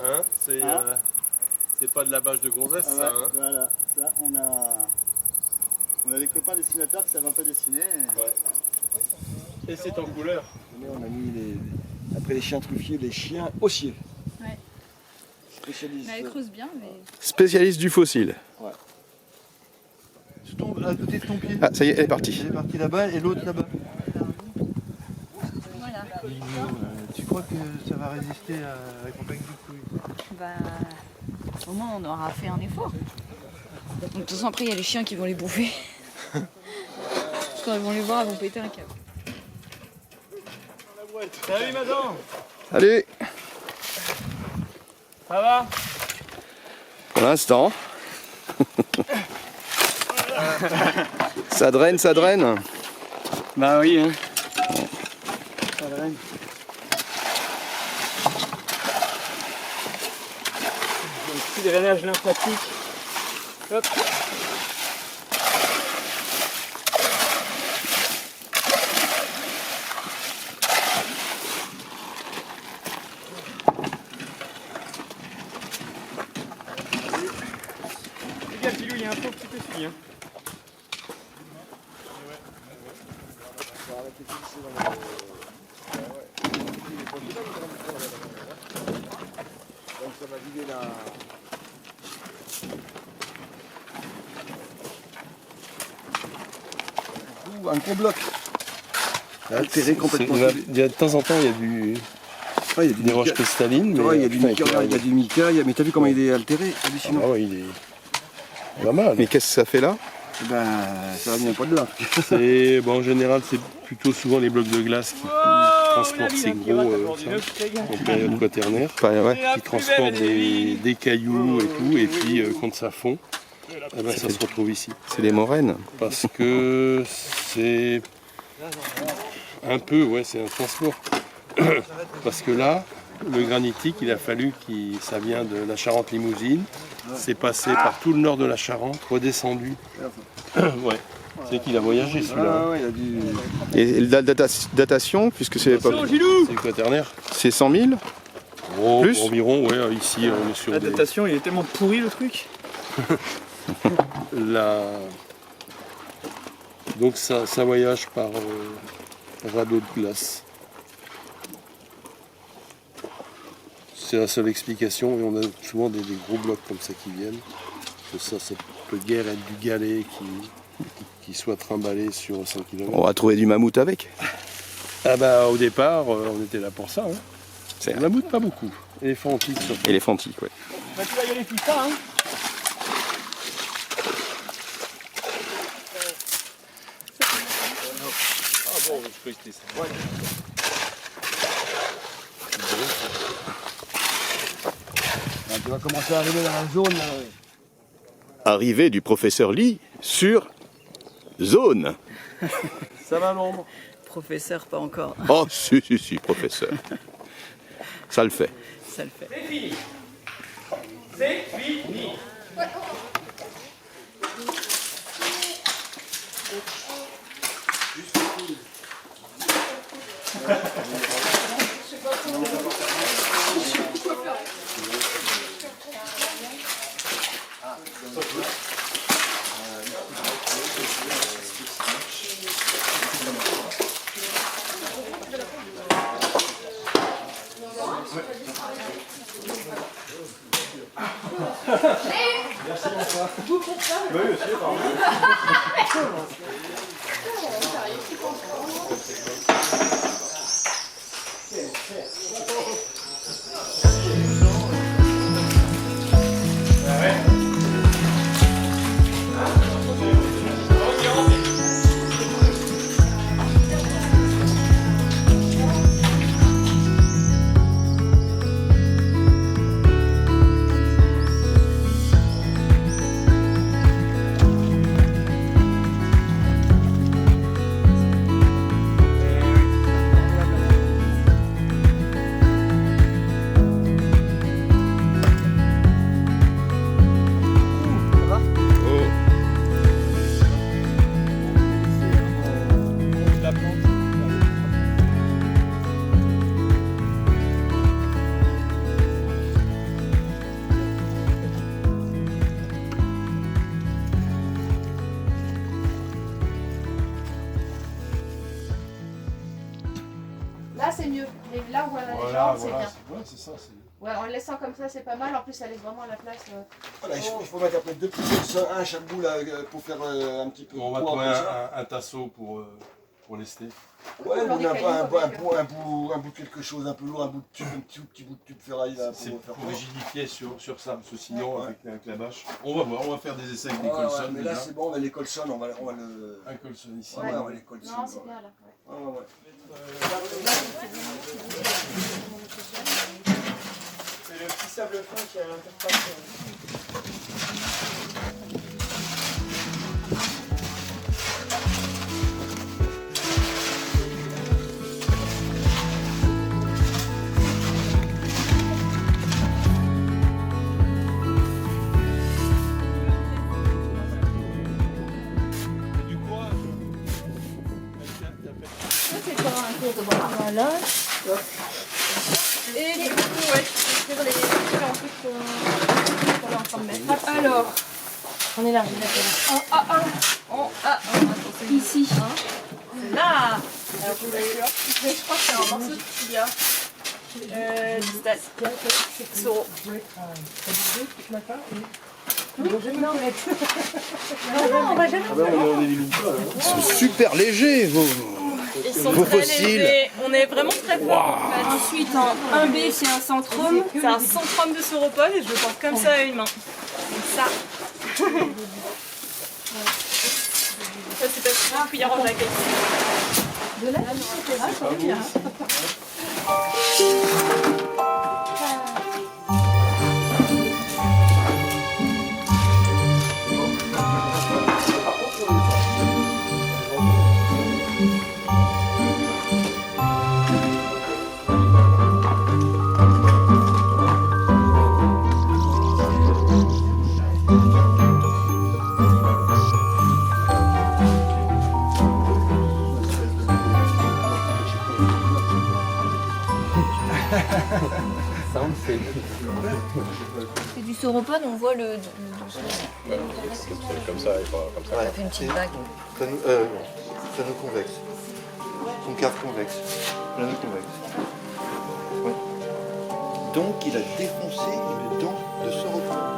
Hein, c'est pas de la bâche de gonzesse, ouais, ça, hein. Voilà, ça on a des copains dessinateurs qui savent un peu dessiner. Ouais. Et c'est en couleur. On a mis après les chiens truffiers, les chiens haussiers. Ouais. Spécialistes. Mais elle creuse bien, mais... Spécialiste du fossile. Ouais. Je tombe à côté de ton pied. Ah, ça y est, elle est partie. Elle est partie là-bas et l'autre là-bas. Voilà. Tu crois que ça va résister à la campagne du couille? Bah, au moins on aura fait un effort. Donc, de toute façon, après, il y a les chiens qui vont les bouffer. Quand ils vont les voir, ils vont péter un câble. Salut, madame. Allez, Ça va? pour l'instant. Ça draine, ça draine. Bah oui, hein. Un petit drainage lymphatique. Hop. Les gars, Pilou, il y a un faux qui te suit, hein. Ça va vider la... Un gros bloc. Altéré complètement. De temps en temps, il y a du... Ouais, il y a des roches cristallines, mais... Ouais, il y a du mica, il y a du mica, mais t'as vu comment il est altéré, hallucinant. Ah ouais, il est pas mal. Mais qu'est-ce que ça fait là? Ben, ça vient pas de là. C'est, bon, en général, c'est plutôt souvent les blocs de glace qui transportent ces gros en période quaternaire, Ouais. qui transportent des cailloux et tout, et puis quand ça fond, eh ben, ça se retrouve ici. C'est des moraines. Parce que c'est un peu, ouais, c'est un transport. Parce que là, le granitique, il a fallu ça vient de la Charente-Limousine, c'est passé par tout le nord de la Charente, redescendu. Ouais, c'est qu'il a voyagé celui-là. Ouais, il a dû... Et la datation, puisque c'est pas... C'est quaternaire. C'est 100 000? Oh, Plus environ, ouais, ici on est sur La datation, il est tellement pourri le truc. Donc ça voyage par radeau de glace. C'est la seule explication, et on a souvent des gros blocs comme ça qui viennent. Que ça peut guère être du galet qui soit trimballé sur 100 km. On va trouver du mammouth avec. Ah bah au départ, on était là pour ça. Hein. C'est Le mammouth pas beaucoup. Éléphantique surtout. éléphantique, ouais. Bah, tu vas y aller tout ça, hein. Ah bon, je peux essayer ça. Ouais. Tu vas commencer à arriver dans la zone. Arrivée du professeur Lee sur zone. Ça va l'ombre? Professeur, pas encore. Oh, si, professeur. Ça le fait. Ça le fait. C'est fini. C'est fini. Merci, bonsoir. Vous pour ça? Oui, aussi, pardon. Là c'est mieux. Mais là où on a les Voilà, jambes, voilà. c'est bien. Ouais, c'est ça. Ouais, en le laissant comme ça, c'est pas mal. En plus, ça laisse vraiment la place. Voilà, il faut mettre après 2 petits colsons, un à chaque bout là, pour faire un petit peu de On va poids trouver comme ça. un tasseau pour lester. Ouais, Pour ou les un cailloux, bout de quelque chose un peu lourd, un bout de tube, un petit bout de tube ferraille là C'est pour faire pour quoi. rigidifier sur ça, parce que sinon, Ouais. avec la bâche. On va voir, on va faire des essais avec des Ouais, colsons. mais là déjà. c'est bon, on va les colsons, on va le. Un colson ici. Ouais, on va les colsons. Non, c'est bien là. Ouais. Ouais, ouais. C'est le petit sable fin qui a l'interface. Du courage. C'est quoi un tour de bras? Voilà. Et du coup, ouais, je vais faire les différents trucs qu'on est en train de mettre. Alors, on est là, ici. Là. Alors, je crois que c'est un morceau de tibia. Distal. Soro. Non, on va jamais. Ils sont super légers, vos Ils sont Vos très fossiles. légers. On est vraiment très fort. En fait. Ensuite, en 1B, c'est un centrome. C'est un centrome de sauropode et je le porte comme ça à une main. Comme ça. Ça, c'est parce que je cuillère en laquelle. De là, c'est bien. C'est du sauropode, on voit le C'est comme ça et pas comme ça. ça fait une petite vague. Plano-convexe. Concave convexe. Plano-convexe. Oui. Donc il a défoncé une dent de sauropode.